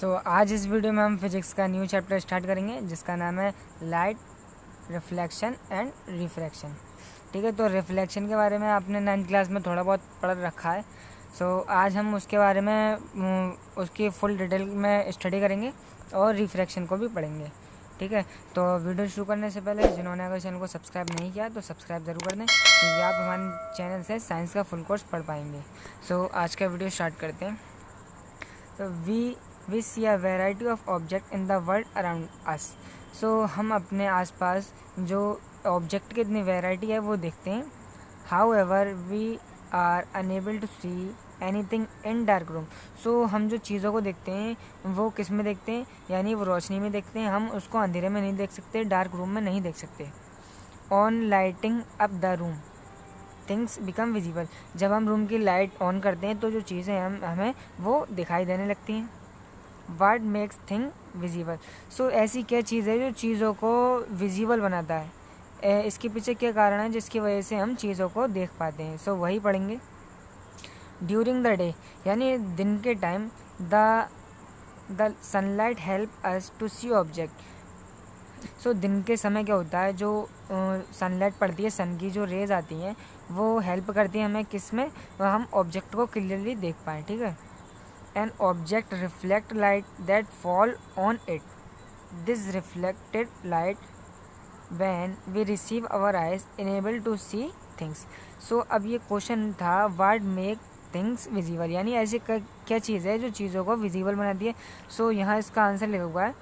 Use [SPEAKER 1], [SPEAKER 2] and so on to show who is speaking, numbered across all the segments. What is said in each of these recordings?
[SPEAKER 1] आज इस वीडियो में हम फिजिक्स का न्यू चैप्टर स्टार्ट करेंगे जिसका नाम है लाइट रिफ्लेक्शन एंड रिफ्रैक्शन। ठीक है, तो रिफ्लेक्शन के बारे में आपने 9th क्लास में थोड़ा बहुत पढ़ रखा है। आज हम उसके बारे में उसकी फुल डिटेल में स्टडी करेंगे और रिफ्रैक्शन को भी पढ़ेंगे। ठीक है, तो वीडियो शुरू करने से पहले जिन्होंने अगर चैनल को सब्सक्राइब नहीं किया तो सब्सक्राइब ज़रूर कर दें क्योंकि आप हमारे चैनल से साइंस का फुल कोर्स पढ़ पाएंगे। आज का वीडियो स्टार्ट करते हैं। तो we see a variety of object in the world around us. हम अपने आसपास जो ऑब्जेक्ट की इतनी वेराइटी है वो देखते हैं। However we are unable to see anything in dark room. हम जो चीज़ों को देखते हैं वो किस में देखते हैं, यानी वो रोशनी में देखते हैं। हम उसको अंधेरे में नहीं देख सकते, डार्क रूम में नहीं देख सकते। On lighting up the room things become visible. जब हम रूम की लाइट ऑन करते हैं तो जो चीज़ें हमें वो दिखाई देने लगती हैं। वाट मेक्स थिंग विजिबल। ऐसी क्या चीज़ है जो चीज़ों को विजिबल बनाता है, इसके पीछे क्या कारण है जिसकी वजह से हम चीज़ों को देख पाते हैं। वही पढ़ेंगे। ड्यूरिंग द डे यानी दिन के time the sunlight help us to see object. दिन के समय क्या होता है, जो सनलाइट पड़ती है, सन की जो रेज आती हैं वो हेल्प करती है हमें किस में, हम ऑब्जेक्ट को क्लियरली देख पाएँ। ठीक है, an object reflect light that fall on it. This reflected light when we receive our eyes enable to see things. अब ये क्वेश्चन था what make things visible, यानी ऐसी क्या चीज़ है जो चीज़ों को विजिबल बनाती है। यहाँ इसका आंसर लिखा हुआ है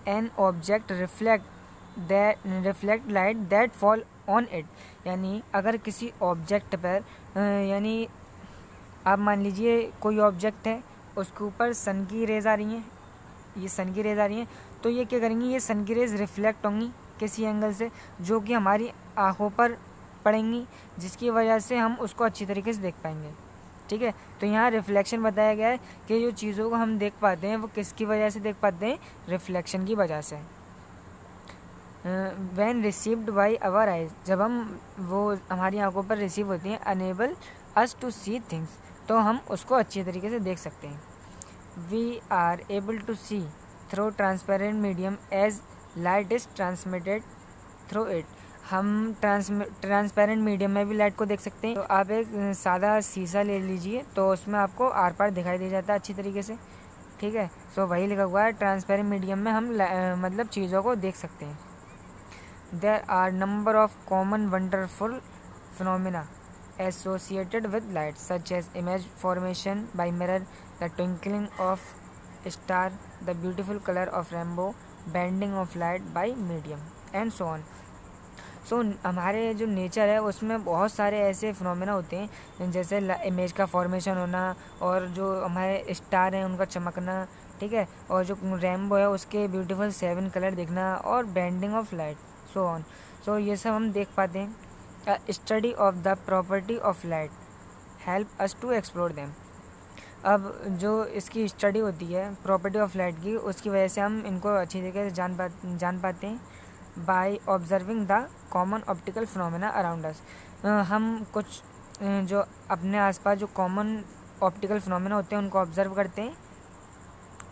[SPEAKER 1] an object reflect light that fall on it। यानी अगर किसी ऑब्जेक्ट पर यानी आप मान लीजिए कोई ऑब्जेक्ट है, उसके ऊपर सन की रेज आ रही हैं, ये सन की रेज आ रही हैं, तो ये क्या करेंगी, ये सन की रेज रिफ्लेक्ट होंगी किसी एंगल से जो कि हमारी आँखों पर पड़ेंगी, जिसकी वजह से हम उसको अच्छी तरीके से देख पाएंगे। ठीक है, तो यहाँ रिफ्लेक्शन बताया गया है कि जो चीज़ों को हम देख पाते हैं वो किसकी वजह से देख पाते हैं, रिफ्लेक्शन की वजह से। When received by our eyes, जब हम वो हमारी आँखों पर रिसीव होती हैं, enable us to see things, तो हम उसको अच्छी तरीके से देख सकते हैं। We are able to see through transparent medium as light is transmitted through it. हम ट्रांसपेरेंट मीडियम में भी लाइट को देख सकते हैं। तो आप एक सादा शीशा ले लीजिए तो उसमें आपको आर पार दिखाई दे जाता है अच्छी तरीके से। ठीक है, वही लिखा हुआ है ट्रांसपेरेंट मीडियम में हम मतलब चीज़ों को देख सकते हैं। There are number of common wonderful phenomena associated with light such as image formation by mirror, the twinkling of star, the beautiful color of rainbow, bending of light by medium and so on। हमारे जो nature है उसमें बहुत सारे ऐसे phenomena होते हैं जैसे इमेज का फॉर्मेशन होना और जो हमारे स्टार हैं उनका चमकना। ठीक है, और जो रेनबो है उसके ब्यूटीफुल 7 कलर दिखना और bending of light so on. ये सब हम देख पाते हैं। Study of the property of light help us to explore them. अब जो इसकी स्टडी होती है प्रॉपर्टी ऑफ लाइट की, उसकी वजह से हम इनको अच्छी तरीके से जान पाते हैं। By observing the common optical phenomena around us. हम कुछ जो अपने आसपास जो कॉमन ऑप्टिकल फिनोमेना होते हैं उनको ऑब्जर्व करते हैं।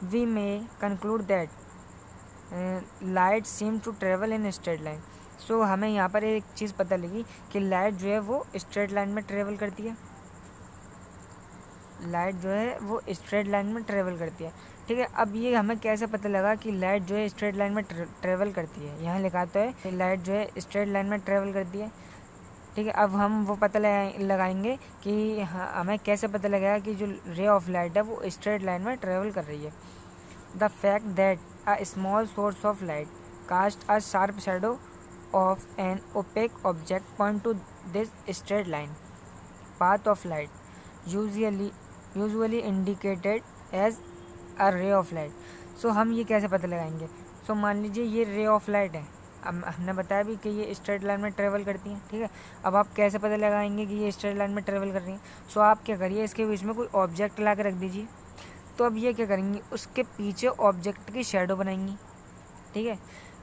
[SPEAKER 1] We may conclude that light seem to travel in straight line. हमें यहाँ पर एक चीज़ पता लगी कि लाइट जो है वो स्ट्रेट लाइन में ट्रेवल करती है। लाइट जो है वो स्ट्रेट लाइन में ट्रेवल करती है। ठीक है, अब ये हमें कैसे पता लगा कि लाइट जो है स्ट्रेट लाइन में ट्रेवल करती है। यहाँ लिखा तो है कि लाइट जो है स्ट्रेट लाइन में ट्रेवल करती है। ठीक है, अब हम वो पता लगाएंगे कि हमें कैसे पता लगेगा कि जो रे ऑफ लाइट है वो स्ट्रेट लाइन में ट्रेवल कर रही है। The fact that a small source of light cast a sharp shadow of an opaque object point to this straight line path of light usually indicated as a ray of light। हम ये कैसे पता लगाएंगे। मान लीजिए ये ray of light है, अब हमने बताया भी कि ये स्ट्रेट लाइन में ट्रेवल करती हैं। ठीक है, अब आप कैसे पता लगाएंगे कि ये स्ट्रेट लाइन में ट्रेवल कर रही हैं। आप क्या करिए, इसके बीच में कोई ऑब्जेक्ट ला के रख दीजिए। तो अब ये क्या करेंगी, उसके पीछे ऑब्जेक्ट की शेडो बनाएंगी। ठीक है,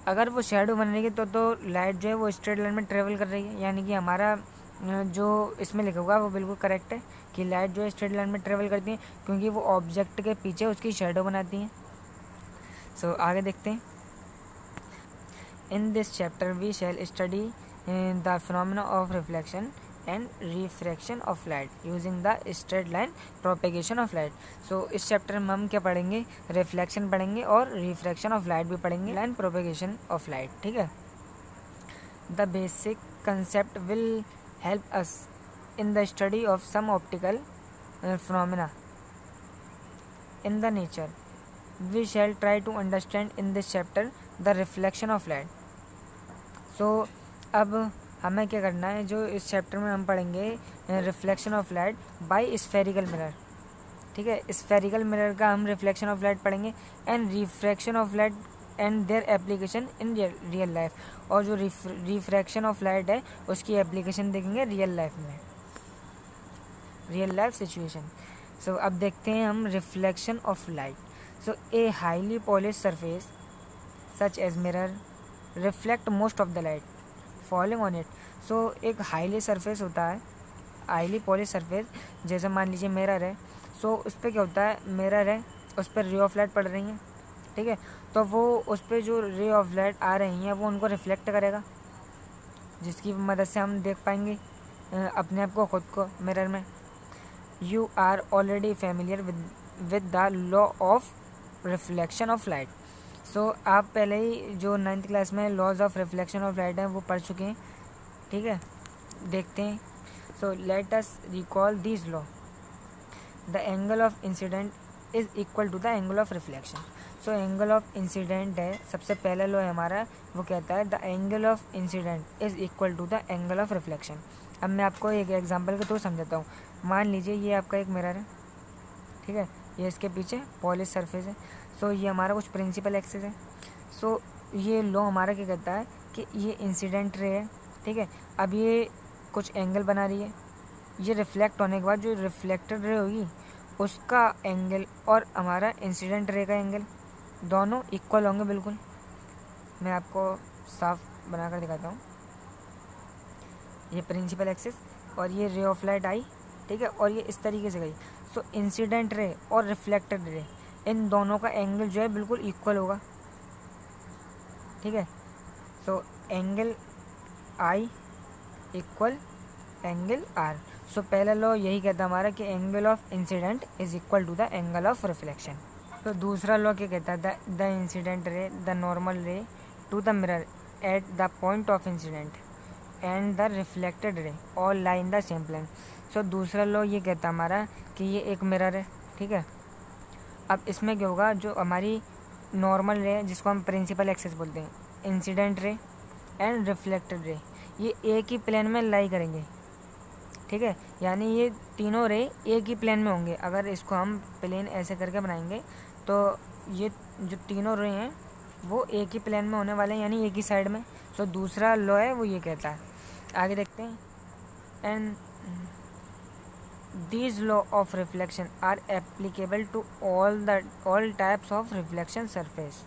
[SPEAKER 1] अगर वो शेडो बन रही है तो लाइट जो है वो स्ट्रेट लाइन में ट्रेवल कर रही है, यानी कि हमारा जो इसमें लिखा हुआ है वो बिल्कुल करेक्ट है कि लाइट जो है स्ट्रेट लाइन में ट्रेवल करती है क्योंकि वो ऑब्जेक्ट के पीछे उसकी शेडो बनाती हैं। सो आगे देखते हैं। In this chapter we shall study the phenomena of reflection and refraction of light using the straight line propagation of light. So इस चैप्टर में हम क्या पढ़ेंगे, रिफ्लेक्शन पढ़ेंगे और रिफ्रैक्शन ऑफ लाइट भी पढ़ेंगे, लाइन प्रोपेगेशन ऑफ लाइट। ठीक है। The basic concept will help us in the study of some optical phenomena in the nature. We shall try to understand in this chapter the reflection of light. So अब हमें क्या करना है, जो इस chapter में हम पढ़ेंगे reflection of light by spherical mirror. ठीक है, स्फेरिकल मिरर का हम रिफ्लेक्शन ऑफ लाइट पढ़ेंगे and refraction of light and their application in real life. और जो रिफ्रैक्शन ऑफ लाइट है उसकी एप्लीकेशन देखेंगे रियल लाइफ में, रियल लाइफ सिचुएशन। सो अब देखते हैं हम reflection of light. So a highly polish surface such as mirror reflect most of the light falling on it. सो एक हाईली सरफेस होता है, हाईली पॉलिश सरफेस, जैसे मान लीजिए मिरर है। सो उस पर क्या होता है, मिरर है, उस पर रे ऑफ लाइट पड़ रही है। ठीक है, तो वो उस पर जो रे ऑफ लाइट आ रही हैं वो उनको रिफ्लेक्ट करेगा, जिसकी मदद से हम देख पाएंगे अपने आप को, खुद को मिरर में। You are already familiar with the law of reflection of light. So आप पहले ही जो 9th क्लास में laws of reflection of light हैं वो पढ़ चुके हैं। ठीक है, देखते हैं। So let us recall this law. The angle of incident is equal to the angle of reflection. So angle of incident है, सबसे पहला लॉ है हमारा, वो कहता है the angle of incident is equal to the angle of reflection. अब मैं आपको एक एग्जांपल के थ्रू समझाता हूँ। मान लीजिए ये आपका एक मिरर है। ठीक है, ये इसके पीछे पॉलिश सरफेस है। सो ये हमारा कुछ प्रिंसिपल एक्सिस है। सो ये लॉ हमारा क्या कहता है कि ये इंसिडेंट रे है। ठीक है, अब ये कुछ एंगल बना रही है, ये रिफ्लेक्ट होने के बाद जो रिफ्लेक्टेड रे होगी उसका एंगल और हमारा इंसिडेंट रे का एंगल दोनों इक्वल होंगे बिल्कुल। मैं आपको साफ बनाकर दिखाता हूँ। ये प्रिंसिपल एक्सिस और ये रे ऑफ लाइट आई। ठीक है, और ये इस तरीके से गई। सो इंसिडेंट रे और रिफ्लेक्टेड रे, इन दोनों का एंगल जो है बिल्कुल इक्वल होगा। ठीक है, so angle I equal angle R. So पहला लॉ यही कहता है हमारा कि angle of incident is equal to the angle of reflection. तो दूसरा लॉ क्या कहता है, the incident ray the normal ray to the mirror at the point of incident and the reflected ray all lie in the same plane. So दूसरा law ये कहता है हमारा कि ये एक मिरर है। ठीक है, अब इसमें क्या होगा, जो हमारी नॉर्मल रे जिसको हम प्रिंसिपल एक्सिस बोलते हैं, incident ray and reflected ray, ये एक ही प्लेन में लाई करेंगे। ठीक है, यानी ये तीनों रे एक ही प्लेन में होंगे। अगर इसको हम प्लेन ऐसे करके बनाएंगे तो ये जो तीनों रे हैं वो एक ही प्लेन में होने वाले हैं, यानी एक ही साइड में। सो दूसरा लॉ है वो ये कहता है। आगे देखते हैं। And these law of reflection are applicable to all types of reflection surface।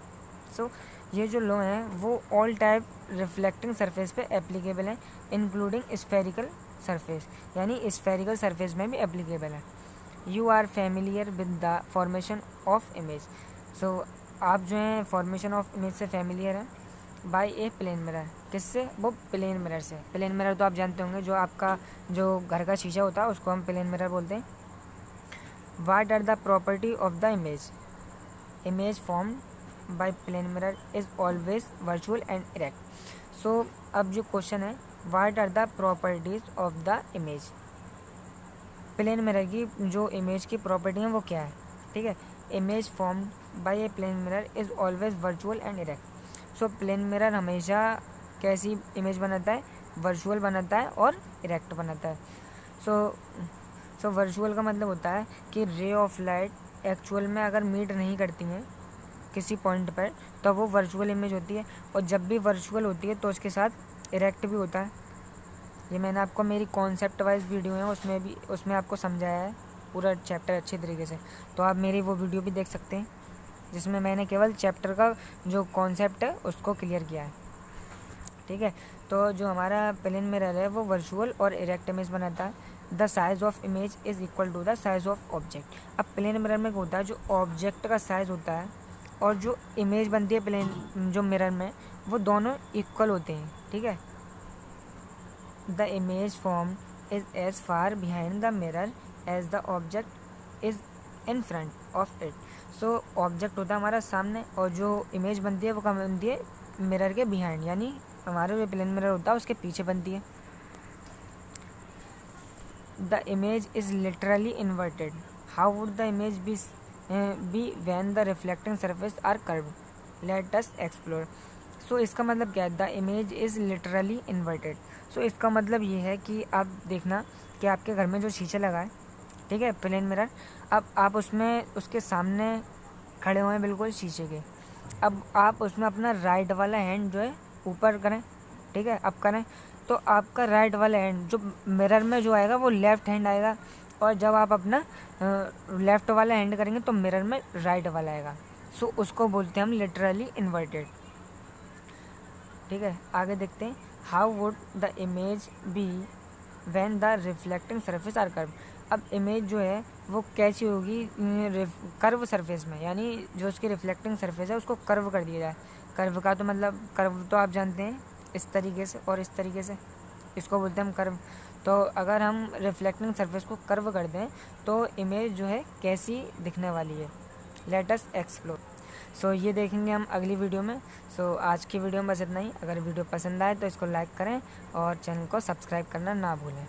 [SPEAKER 1] so ये जो लॉ हैं वो all type reflecting surface पे applicable हैं, including spherical surface, यानी spherical surface में भी applicable है। you are familiar with the formation of image। so आप जो हैं formation of image से familiar हैं बाय ए प्लेन मिरर। किससे, वो प्लेन मिरर से। प्लेन मिरर तो आप जानते होंगे, जो आपका जो घर का शीशा होता है उसको हम प्लेन मिरर बोलते हैं। What are the property of the image, image form by plane mirror is always virtual and erect. So अब जो क्वेश्चन है, what are the properties of the image, plane mirror की जो इमेज की property है वो क्या है। ठीक है, image form by a plane mirror is always virtual and erect. So plane mirror हमेशा कैसी इमेज बनाता है, वर्चुअल बनाता है और इरेक्ट बनाता है। सो वर्चुअल का मतलब होता है कि रे ऑफ लाइट एक्चुअल में अगर मीट नहीं करती हैं किसी पॉइंट पर तो वो वर्चुअल इमेज होती है, और जब भी वर्चुअल होती है तो उसके साथ इरेक्ट भी होता है। ये मैंने आपको मेरी कॉन्सेप्ट वाइज वीडियो है उसमें आपको समझाया है पूरा चैप्टर अच्छे तरीके से, तो आप मेरी वो वीडियो भी देख सकते हैं जिसमें मैंने केवल चैप्टर का जो कॉन्सेप्ट है उसको क्लियर किया है। ठीक है। तो जो हमारा प्लेन मिरर है वो वर्चुअल और इरेक्ट इमेज बनाता है। The size of image is equal to the size of object. अब प्लेन मिरर में क्या होता है, जो ऑब्जेक्ट का साइज होता है और जो इमेज बनती है प्लेन जो मिरर में, वो दोनों इक्वल होते हैं, ठीक है। The image form is as far behind the mirror as the object is in front of it. So object होता है हमारा सामने और जो इमेज बनती है वो कहाँ बनती है, मिरर के बिहाइंड, यानी हमारा जो प्लेन मिरर होता है उसके पीछे बनती है। The image is literally inverted. How would the image be when the reflecting surface are curved? Let us explore. So इसका मतलब क्या है, the image is literally inverted. So इसका मतलब ये है कि आप देखना कि आपके घर में जो शीशे लगा है, ठीक है, प्लेन मिरर, अब आप उसमें उसके सामने खड़े हुए हैं बिल्कुल शीशे के। अब आप उसमें अपना राइट वाला हैंड जो है ऊपर करें, ठीक है, अब करें तो आपका राइट वाला हैंड जो मिरर में जो आएगा वो लेफ़्ट हैंड आएगा, और जब आप अपना लेफ़्ट वाला हैंड करेंगे तो मिरर में राइट वाला आएगा। सो उसको बोलते हैं हम लिटरली इन्वर्टेड, ठीक है। आगे देखते हैं, how would the image be when the reflecting surface are curve. अब इमेज जो है वो कैसी होगी कर्व सरफेस में, यानी जो उसकी रिफ्लेक्टिंग सरफेस है उसको कर्व कर दिया जाए। कर्व का तो मतलब, कर्व तो आप जानते हैं, इस तरीके से और इस तरीके से, इसको बोलते हैं हम कर्व। तो अगर हम रिफ्लेक्टिंग सरफेस को कर्व कर दें तो इमेज जो है कैसी दिखने वाली है, लेट अस एक्सप्लोर। सो ये देखेंगे हम अगली वीडियो में। सो आज की वीडियो में बस इतना ही। अगर वीडियो पसंद आए तो इसको लाइक करें और चैनल को सब्सक्राइब करना ना भूलें।